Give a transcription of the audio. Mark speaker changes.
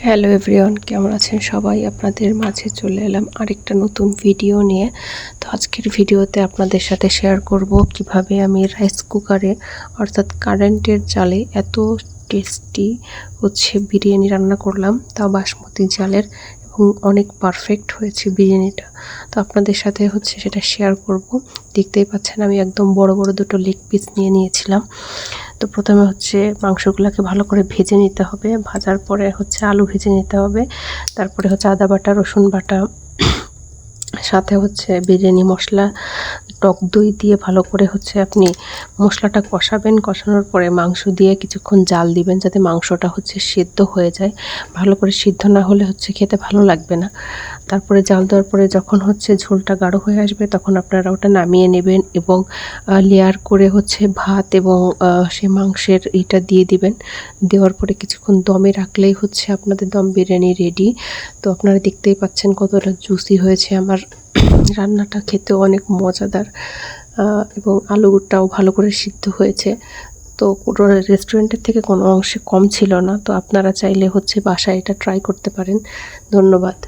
Speaker 1: Hello everyone, কেমন আছেন সবাই? আপনাদের মাঝে চলে এলাম আরেকটা নতুন ভিডিও নিয়ে। তো আজকের ভিডিওতে আপনাদের সাথে শেয়ার করব কিভাবে আমি রাইস কুকারে অর্থাৎ কারেন্টের জালে এত টেস্টি বিরিয়ানি রান্না করলাম, তাও বাসমতি চালের, এবং অনেক পারফেক্ট হয়েছে বিরিয়ানিটা। তো আপনাদের সাথে সেটা শেয়ার করব। দেখতেই পাচ্ছেন আমি একদম বড় বড় দুটো লেগ পিস নিয়েছিলাম। তো প্রথমে মাংসগুলোকে ভালো করে ভেজে নিতে হবে। ভাজার পরে আলু ভেজে নিতে হবে। তারপরে আদা বাটা, রসুন বাটা, সাথে বিরিয়ানি মশলা, টক দই দিয়ে ভালো করে আপনি মশলাটা কষাবেন। কষানোর পরে মাংস দিয়ে কিছুক্ষণ জাল দিবেন, যাতে মাংসটা সিদ্ধ হয়ে যায়। ভালো করে সিদ্ধ না হলে খেতে ভালো লাগবে না। তারপরে জাল দেওয়ার পরে যখন ঝোলটা গাঢ় হয়ে আসবে, তখন আপনারা ওটা নামিয়ে নেবেন এবং লেয়ার করে ভাত এবং সে মাংসের এটা দিয়ে দিবেন। দেওয়ার পরে কিছুক্ষণ দমে রাখলেই আপনাদের দম বিরিয়ানি রেডি। তো আপনারা দেখতেই পাচ্ছেন কতটা জুসি হয়েছে আমার রান্নাটা, খেতেও অনেক মজাদার এবং আলুটাও ভালো করে সিদ্ধ হয়েছে। তো পুরো রেস্টুরেন্টের থেকে কোনো অংশে কম ছিল না। তো আপনারা চাইলে বাসায় এটা ট্রাই করতে পারেন। ধন্যবাদ।